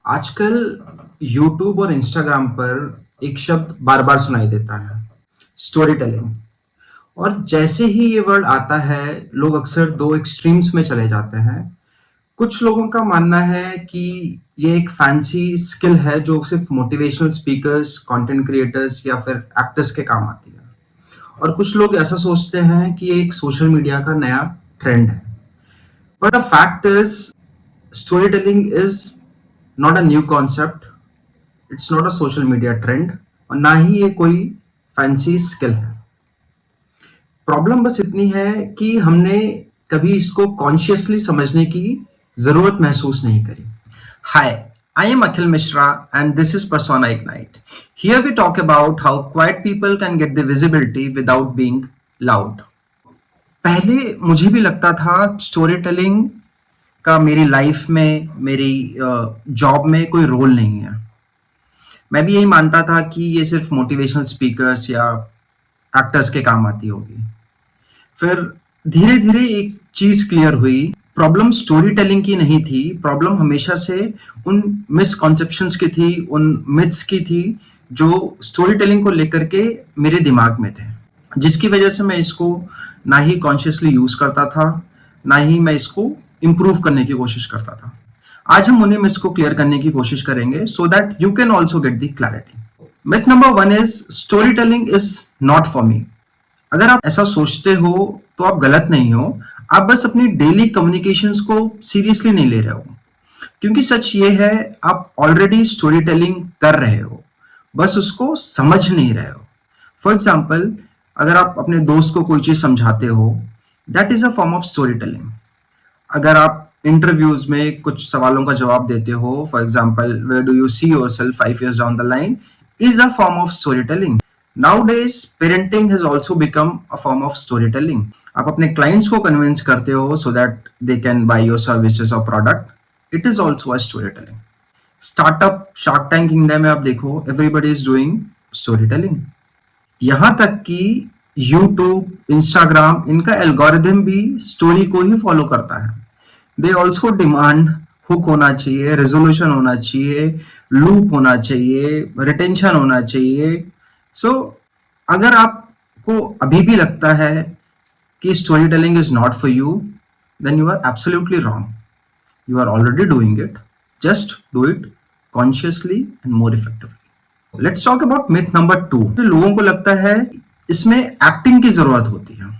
आजकल यूट्यूब और इंस्टाग्राम पर एक शब्द बार-बार सुनाई देता है, स्टोरी टेलिंग। और जैसे ही ये वर्ड आता है, लोग अक्सर 2 एक्सट्रीम्स में चले जाते हैं। कुछ लोगों का मानना है कि ये एक फैंसी स्किल है जो सिर्फ मोटिवेशनल स्पीकर्स, कंटेंट क्रिएटर्स या फिर एक्टर्स के काम आती है। और कुछ लोग ऐसा सोचते हैं कि ये एक सोशल मीडिया का नया ट्रेंड है। But the fact is story telling is not a new concept, it's not a social media trend और ना ही ये कोई फैंसी स्किल है। प्रॉब्लम बस इतनी है कि हमने कभी इसको कॉन्शियसली समझने की जरूरत महसूस नहीं करी। हाय, I am Akhil Mishra and this is Persona Ignite. Here we talk about how quiet people can get the visibility without being loud. पहले मुझे भी लगता था स्टोरी टेलिंग का मेरी लाइफ में, मेरी जॉब में कोई रोल नहीं है। मैं भी यही मानता था कि ये सिर्फ मोटिवेशनल स्पीकर्स या एक्टर्स के काम आती होगी। फिर धीरे-धीरे एक चीज़ क्लियर हुई, प्रॉब्लम स्टोरी टेलिंग की नहीं थी, प्रॉब्लम हमेशा से उन मिसकॉन्सेप्शंस की थी, उन मिथ्स की थी, जो स्टोरी टेलिंग को लेकर के मेरे दिमाग में थे। जिसकी वजह से मैं इसको ना ही कॉन्शियसली यूज़ करता था, ना ही मैं इसको इम्प्रूव करने की कोशिश करता था। आज हम उन्हीं मिथ्स को क्लियर करने की कोशिश करेंगे so that you can also get the clarity. Myth number 1 is story telling is not for me. अगर आप ऐसा सोचते हो तो आप गलत नहीं हो, आप बस अपनी डेली कम्युनिकेशंस को सीरियसली नहीं ले रहे हो। क्योंकि सच ये है, आप ऑलरेडी स्टोरी टेलिंग कर रहे हो, बस उसको समझ नहीं रहे हो। फॉर एग्जाम्पल, अगर आप अपने दोस्त को कोई चीज समझाते हो, that is a form of story telling. अगर आप इंटरव्यूज में कुछ सवालों का जवाब देते हो, for example where do you see yourself 5 years down the line, is a form of story telling. Nowadays, parenting has also become a form of storytelling. आप अपने clients को convince करते हो so that they can buy your services or product. It is also a storytelling. Startup Shark Tank India में आप देखो, everybody is doing storytelling. यहाँ तक कि YouTube, Instagram, इनका एल्गोरिथम भी स्टोरी को ही फॉलो करता है। They also demand हुक होना चाहिए, रेजोल्यूशन होना चाहिए, लूप होना चाहिए, रिटेंशन होना चाहिए। सो अगर आपको अभी भी लगता है कि story telling is not for you, then you are absolutely wrong. You are already doing it, just do it consciously and more effectively. Let's talk about myth number 2। लोगों को लगता है इसमें एक्टिंग की जरूरत होती है।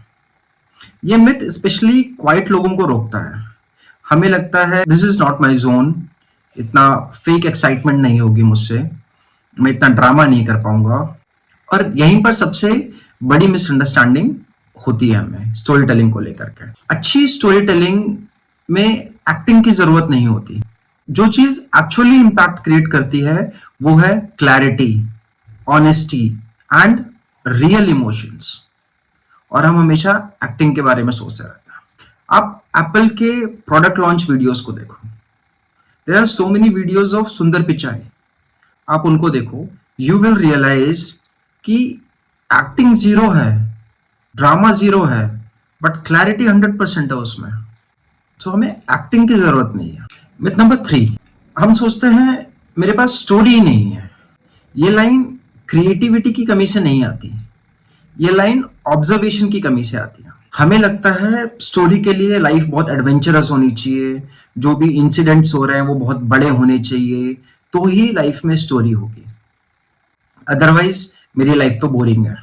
ये मिथ स्पेशली क्वाइट लोगों को रोकता है। हमें लगता है this is not my zone, इतना फेक एक्साइटमेंट नहीं होगी मुझसे, मैं इतना ड्रामा नहीं कर पाऊंगा। और यहीं पर सबसे बड़ी मिसअंडरस्टैंडिंग होती है हमें स्टोरी टेलिंग को लेकर के। अच्छी स्टोरी टेलिंग में एक्टिंग की जरूरत नहीं होती। जो चीज एक्चुअली इंपैक्ट क्रिएट करती है वो है clarity, honesty and real emotions. और हम हमेशा एक्टिंग के बारे में सोचते रहते हैं। आप एप्पल के प्रोडक्ट लॉन्च वीडियोस को देखो, there are so many videos of Sundar Pichai. आप उनको देखो, यू विल रियलाइज कि एक्टिंग जीरो है, ड्रामा जीरो है, बट क्लैरिटी 100% है उसमें। तो हमें एक्टिंग की जरूरत नहीं है। मिथ नंबर 3, हम सोचते हैं मेरे पास स्टोरी ही नहीं है। ये लाइन क्रिएटिविटी की कमी से नहीं आती, ये लाइन ऑब्जर्वेशन की कमी से आती है। हमें लगता है स्टोरी के लिए लाइफ बहुत एडवेंचरस होनी चाहिए, जो भी इंसिडेंट्स हो रहे हैं वो बहुत बड़े होने चाहिए, तो ही लाइफ में स्टोरी होगी, अदरवाइज मेरी लाइफ तो बोरिंग है।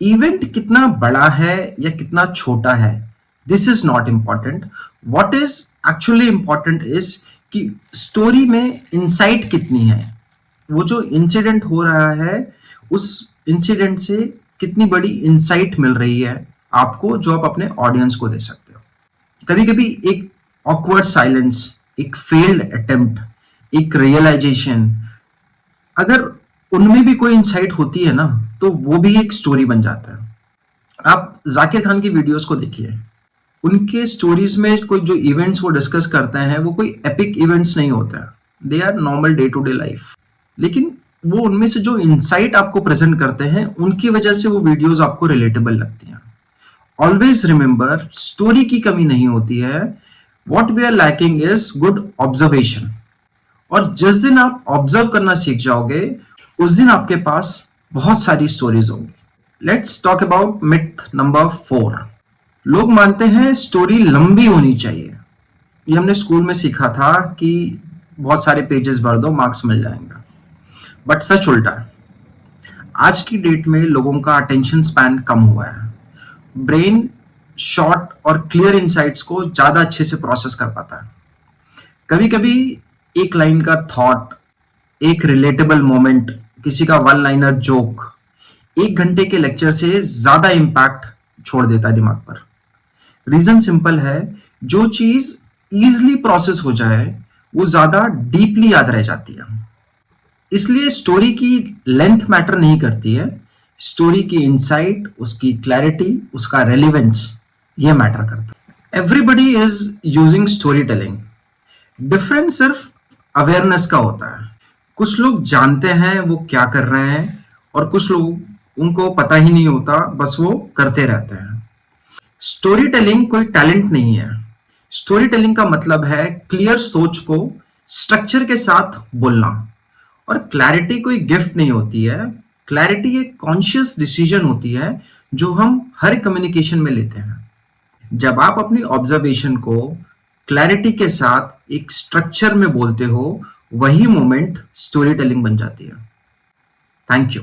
इवेंट कितना बड़ा है या कितना छोटा है, this is not important. What is actually important is कि स्टोरी में इंसाइट कितनी है, वो जो इंसिडेंट हो रहा है उस इंसिडेंट से कितनी बड़ी इंसाइट मिल रही है आपको, जो आप अपने ऑडियंस को दे सकते हो। कभी कभी एक ऑकवर्ड साइलेंस, एक फेल्ड अटेम्प्ट, एक रियलाइजेशन, अगर उनमें भी कोई इंसाइट होती है ना, तो वो भी एक स्टोरी बन जाता है। आप जाकिर खान की वीडियोस को देखिए, उनके स्टोरीज में कोई जो इवेंट्स वो डिस्कस करते हैं वो कोई एपिक इवेंट्स नहीं होते हैं, they are normal day to day life. लेकिन वो उनमें से जो इंसाइट आपको प्रेजेंट करते हैं, उनकी वजह से वो वीडियोस आपको रिलेटेबल लगती हैं। ऑलवेज रिमेंबर, स्टोरी की कमी नहीं होती है, what we are lacking is good observation. और जिस दिन आप ऑब्जर्व करना सीख जाओगे, उस दिन आपके पास बहुत सारी स्टोरीज होंगी। Let's talk about myth number 4। लोग मानते हैं स्टोरी लंबी होनी चाहिए। ये हमने स्कूल में सीखा था कि बहुत सारे पेजेस भर दो, मार्क्स मिल जाएंगे। बट सच उल्टा है। आज की डेट में लोगों का अटेंशन स्पैन कम हुआ है। ब्रेन शॉर्ट और क्लियर इंसाइट्स को ज्यादा अच्छे से प्रोसेस कर पाता है। कभी कभी एक लाइन का थॉट, एक रिलेटेबल मोमेंट, किसी का वन लाइनर जोक 1 घंटे के लेक्चर से ज्यादा इम्पैक्ट छोड़ देता है दिमाग पर। रीजन सिंपल है, जो चीज इजिली प्रोसेस हो जाए वो ज्यादा डीपली याद रह जाती है। इसलिए स्टोरी की लेंथ मैटर नहीं करती है, स्टोरी की इंसाइट, उसकी क्लैरिटी, उसका रेलिवेंस, ये मैटर करता है। Everybody is using story telling. Difference सिर्फ अवेयरनेस का होता है। कुछ लोग जानते हैं वो क्या कर रहे हैं और कुछ लोग उनको पता ही नहीं होता, बस वो करते रहते हैं। स्टोरी टेलिंग कोई टैलेंट नहीं है। स्टोरी टेलिंग का मतलब है क्लियर सोच को स्ट्रक्चर के साथ बोलना। और क्लैरिटी कोई गिफ्ट नहीं होती है। क्लैरिटी एक कॉन्शियस डिसीजन होती है जो हम हर कम्युनिकेशन में लेते हैं। जब आप अपनी ऑब्जर्वेशन को क्लैरिटी के साथ एक स्ट्रक्चर में बोलते हो, वही मोमेंट स्टोरी टेलिंग बन जाती है। Thank you.